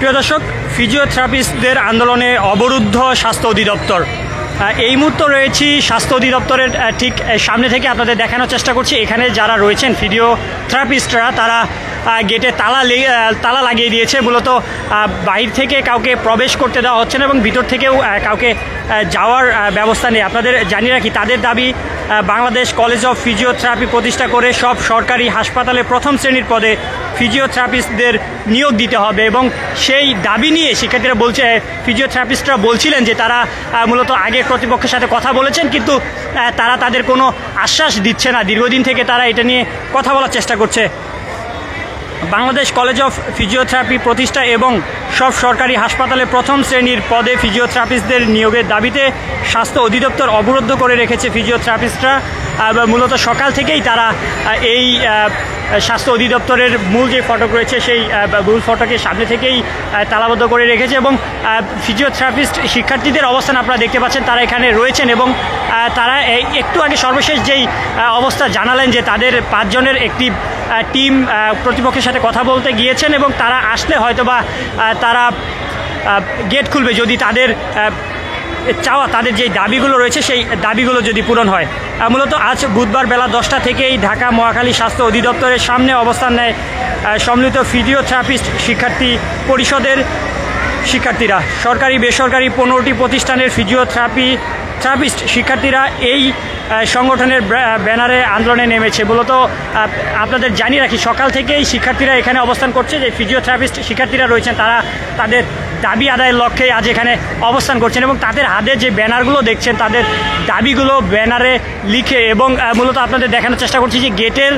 প্রিয় দর্শক, ফিজিওথেরাপিস্টদের আন্দোলনে অবরুদ্ধ স্বাস্থ্য অধিদপ্তর। এই মুহূর্তে রয়েছি স্বাস্থ্য অধিদপ্তরের ঠিক সামনে থেকে আপনাদের দেখানোর চেষ্টা করছি। এখানে যারা রয়েছেন ফিজিওথেরাপিস্টরা, তারা গেটে তালা লাগিয়ে দিয়েছে। মূলত বাইরে থেকে কাউকে প্রবেশ করতে দেওয়া হচ্ছে না এবং ভিতর থেকেও কাউকে যাওয়ার ব্যবস্থা নেই। আপনাদের জানিয়ে রাখি, তাদের দাবি বাংলাদেশ কলেজ অফ ফিজিওথেরাপি প্রতিষ্ঠা করে সব সরকারি হাসপাতালে প্রথম শ্রেণীর পদে ফিজিওথেরাপিস্টদের নিয়োগ দিতে হবে এবং সেই দাবি নিয়ে শিক্ষার্থীরা ফিজিওথেরাপিস্টরা বলছিলেন যে তারা মূলত আগে কর্তৃপক্ষের সাথে কথা বলেছেন, কিন্তু তারা তাদের কোনো আশ্বাস দিচ্ছে না। দীর্ঘদিন থেকে তারা এটা নিয়ে কথা বলার চেষ্টা করছে। বাংলাদেশ কলেজ অফ ফিজিওথেরাপি প্রতিষ্ঠা এবং সব সরকারি হাসপাতালে প্রথম শ্রেণীর পদে ফিজিওথেরাপিস্টদের নিয়োগের দাবিতে স্বাস্থ্য অধিদপ্তর অবরুদ্ধ করে রেখেছে ফিজিওথেরাপিস্টরা। মূলত সকাল থেকেই তারা এই স্বাস্থ্য অধিদপ্তরের মূল যে ফটক রয়েছে সেই মূল ফটকের সামনে থেকেই তালাবদ্ধ করে রেখেছে এবং ফিজিওথেরাপিস্ট শিক্ষার্থীদের অবস্থান আপনারা দেখতে পাচ্ছেন, তারা এখানে রয়েছেন এবং তারা একটু আগে সর্বশেষ যেই অবস্থা জানালেন যে তাদের 5 জনের একটি টিম কর্তৃপক্ষের সাথে কথা বলতে গিয়েছেন এবং তারা আসলে হয়তোবা তারা গেট খুলবে যদি তাদের চাওয়া, তাদের যে দাবিগুলো রয়েছে সেই দাবিগুলো যদি পূরণ হয়। মূলত আজ বুধবার বেলা 10টা থেকেই ঢাকা মহাখালী স্বাস্থ্য অধিদপ্তরের সামনে অবস্থান নেয় সম্মিলিত ফিজিওথেরাপিস্ট শিক্ষার্থী পরিষদের শিক্ষার্থীরা। সরকারি বেসরকারি 15টি প্রতিষ্ঠানের ফিজিওথেরাপিস্ট শিক্ষার্থীরা এই সংগঠনের ব্যানারে আন্দোলনে নেমেছে। মূলত আপনাদের জানিয়ে রাখি, সকাল থেকেই শিক্ষার্থীরা এখানে অবস্থান করছে। যে ফিজিওথেরাপিস্ট শিক্ষার্থীরা রয়েছেন তারা তাদের দাবি আদায়ের লক্ষ্যে আজ এখানে অবস্থান করছেন এবং তাদের হাতে যে ব্যানারগুলো দেখছেন তাদের দাবিগুলো ব্যানারে লিখে এবং মূলত আপনাদের দেখানোর চেষ্টা করছি যে গেটের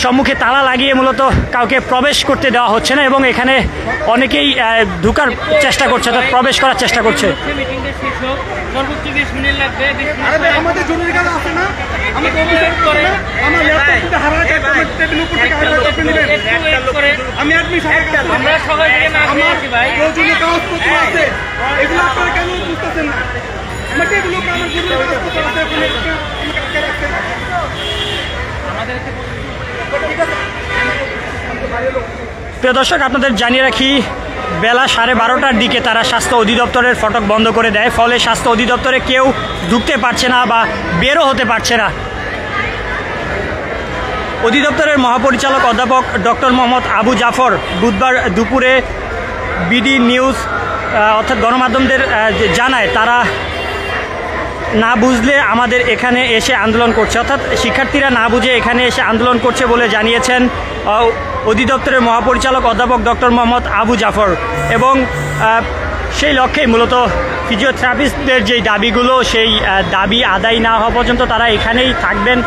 সম্মুখে তালা লাগিয়ে মূলত কাউকে প্রবেশ করতে দেওয়া হচ্ছে না এবং এখানে অনেকেই ঢোকার চেষ্টা করছে, অর্থাৎ প্রবেশ করার চেষ্টা করছে। প্রিয় দর্শক, আপনাদের জানিয়ে রাখি, বেলা 12:30টার দিকে তারা স্বাস্থ্য অধিদপ্তরের ফটক বন্ধ করে দেয়। ফলে স্বাস্থ্য অধিদপ্তরে কেউ ঢুকতে পারছে না বা বেরও হতে পারছে না। অধিদপ্তরের মহাপরিচালক অধ্যাপক ডক্টর মোহাম্মদ আবু জাফর বুধবার দুপুরে বিডি নিউজ অর্থাৎ গণমাধ্যমদের জানায় তারা না বুঝলে আমাদের এখানে এসে আন্দোলন করছে, অর্থাৎ শিক্ষার্থীরা না বুঝে এখানে এসে আন্দোলন করছে বলে জানিয়েছেন অধিদপ্তরের মহাপরিচালক অধ্যাপক ডক্টর মোহাম্মদ আবু জাফর। এবং সেই লক্ষ্যেই মূলত ফিজিওথেরাপিস্টদের যেই দাবিগুলো, সেই দাবি আদায় না হওয়া পর্যন্ত তারা এখানেই থাকবেন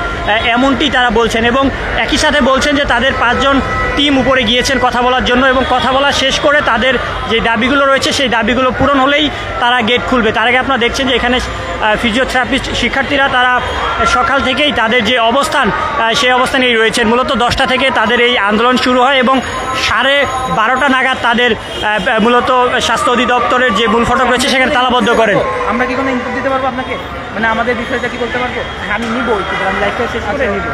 এমনটি তারা বলছেন এবং একই সাথে বলছেন যে তাদের 5 জন টিম উপরে গিয়েছেন কথা বলার জন্য এবং কথা বলা শেষ করে তাদের যে দাবিগুলো রয়েছে সেই দাবিগুলো পূরণ হলেই তারা গেট খুলবে। তার আগে আপনারা দেখছেন যে এখানে ফিজিওথেরাপিস্ট শিক্ষার্থীরা তারা সকাল থেকেই তাদের যে অবস্থান সেই অবস্থানেই রয়েছেন। মূলত 10টা থেকে তাদের এই আন্দোলন শুরু হয় এবং 12:30টা নাগাদ তাদের মূলত স্বাস্থ্য অধিদপ্তরের যে মূল ফটক রয়েছে সেখানে তালাবদ্ধ করেন। আমরা কি কোনো ইনপুট দিতে পারবো আপনাকে, মানে আমাদের বিষয়টা কি করতে পারবো? আমি নিব, আমি লাইফটা শেষ করে নিব।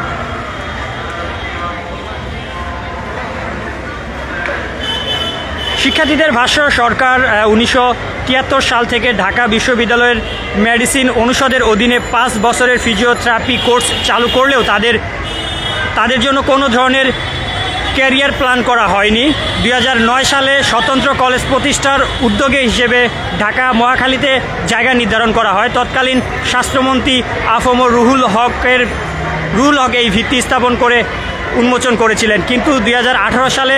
শিক্ষার্থীদের ভাষ্য, সরকার 1973 সাল থেকে ঢাকা বিশ্ববিদ্যালয়ের মেডিসিন অনুষদের অধীনে 5 বছরের ফিজিওথেরাপি কোর্স চালু করলেও তাদের জন্য কোনো ধরনের ক্যারিয়ার প্ল্যান করা হয়নি। 2009 সালে স্বতন্ত্র কলেজ প্রতিষ্ঠার উদ্যোগে হিসেবে ঢাকা মহাখালীতে জায়গা নির্ধারণ করা হয়। তৎকালীন স্বাস্থ্যমন্ত্রী আফম রুহুল হক এই ভিত্তি স্থাপন করে উন্মোচন করেছিলেন, কিন্তু 2018 সালে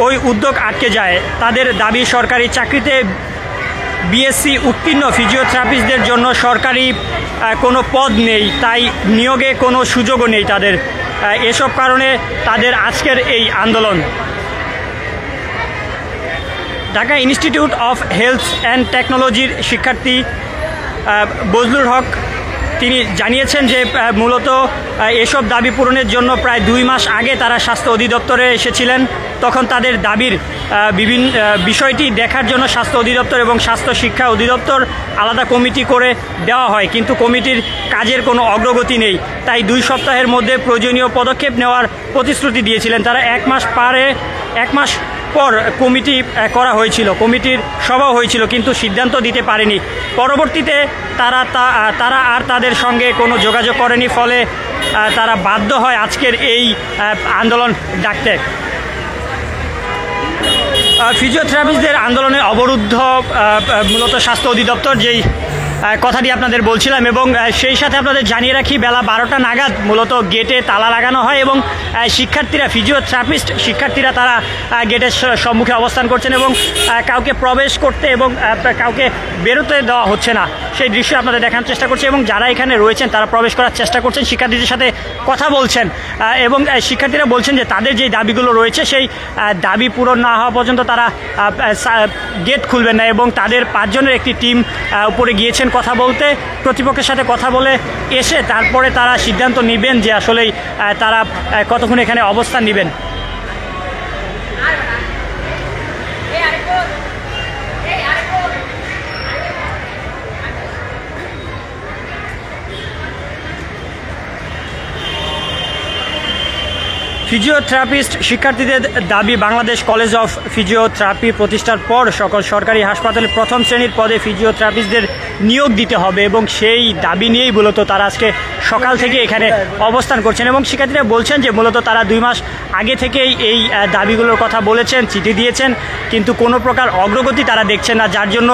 ওই উদ্যোগ আটকে যায়। তাদের দাবি, সরকারি চাকরিতে বিএসসি উত্তীর্ণ ফিজিওথেরাপিস্টদের জন্য সরকারি কোনো পদ নেই, তাই নিয়োগে কোনো সুযোগও নেই তাদের। এসব কারণে তাদের আজকের এই আন্দোলন। Dhaka institute of health and টেকনোলজির শিক্ষার্থী বজলুর হক তিনি জানিয়েছেন যে মূলত এসব দাবি পূরণের জন্য প্রায় 2 মাস আগে তারা স্বাস্থ্য অধিদপ্তরে এসেছিলেন। তখন তাদের দাবির বিভিন্ন বিষয়টি দেখার জন্য স্বাস্থ্য অধিদপ্তর এবং স্বাস্থ্য শিক্ষা অধিদপ্তর আলাদা কমিটি করে দেওয়া হয়, কিন্তু কমিটির কাজের কোনো অগ্রগতি নেই। তাই 2 সপ্তাহের মধ্যে প্রয়োজনীয় পদক্ষেপ নেওয়ার প্রতিশ্রুতি দিয়েছিলেন তারা। 1 মাস পর কমিটি করা হয়েছিল, কমিটির সভা হয়েছিল, কিন্তু সিদ্ধান্ত দিতে পারেনি। পরবর্তীতে তারা আর তাদের সঙ্গে কোনো যোগাযোগ করেনি, ফলে তারা বাধ্য হয় আজকের এই আন্দোলন ডাকতে। ফিজিওথেরাপিস্টদের আন্দোলনে অবরুদ্ধ মূলত স্বাস্থ্য অধিদপ্তর, যেই কথাটি আপনাদের বলছিলাম, এবং সেই সাথে আপনাদের জানিয়ে রাখি বেলা 12টা নাগাদ মূলত গেটে তালা লাগানো হয় এবং শিক্ষার্থীরা, ফিজিওথেরাপিস্ট শিক্ষার্থীরা তারা গেটের সম্মুখে অবস্থান করছেন এবং কাউকে প্রবেশ করতে এবং কাউকে বেরোতে দেওয়া হচ্ছে না, সেই দৃশ্য আপনাদের দেখানোর চেষ্টা করছে। এবং যারা এখানে রয়েছেন তারা প্রবেশ করার চেষ্টা করছেন, শিক্ষার্থীদের সাথে কথা বলছেন এবং শিক্ষার্থীরা বলছেন যে তাদের যেই দাবিগুলো রয়েছে সেই দাবি পূরণ না হওয়া পর্যন্ত তারা গেট খুলবেন না। এবং তাদের 5 জনের একটি টিম উপরে গিয়েছেন কথা বলতে, কর্তৃপক্ষের সাথে কথা বলে এসে তারপরে তারা সিদ্ধান্ত নেবেন যে আসলেই তারা কতক্ষণ এখানে অবস্থান নেবেন। ফিজিওথেরাপিস্ট শিক্ষার্থীদের দাবি, বাংলাদেশ কলেজ অফ ফিজিওথেরাপি প্রতিষ্ঠার পর সকল সরকারি হাসপাতালে 1ম শ্রেণীর পদে ফিজিওথেরাপিস্টদের নিয়োগ দিতে হবে এবং সেই দাবি নিয়েই মূলত তারা আজকে সকাল থেকে এখানে অবস্থান করছেন। এবং শিক্ষার্থীরা বলছেন যে মূলত তারা 2 মাস আগে থেকেই এই দাবিগুলোর কথা বলেছেন, চিঠি দিয়েছেন, কিন্তু কোনো প্রকার অগ্রগতি তারা দেখছেন না, যার জন্য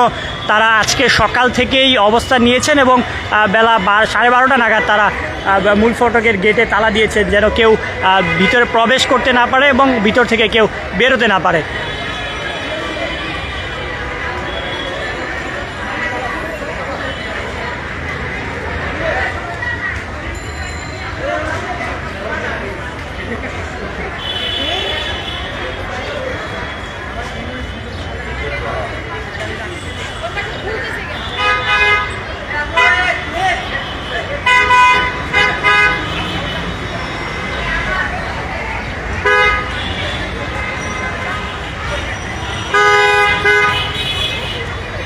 তারা আজকে সকাল থেকেই অবস্থান নিয়েছেন এবং বেলা 12:30 নাগাদ তারা মূল ফটকের গেটে তালা দিয়েছেন, যেন কেউ ভিতরে প্রবেশ করতে না পারে এবং ভিতর থেকে কেউ বেরোতে না পারে।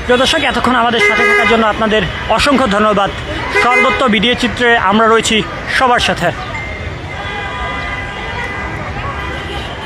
প্রিয় দর্শক, এতক্ষণ আমাদের সাথে থাকার জন্য আপনাদের অসংখ্য ধন্যবাদ। সর্বত্র ভিডিও চিত্রে আমরা রয়েছি সবার সাথে।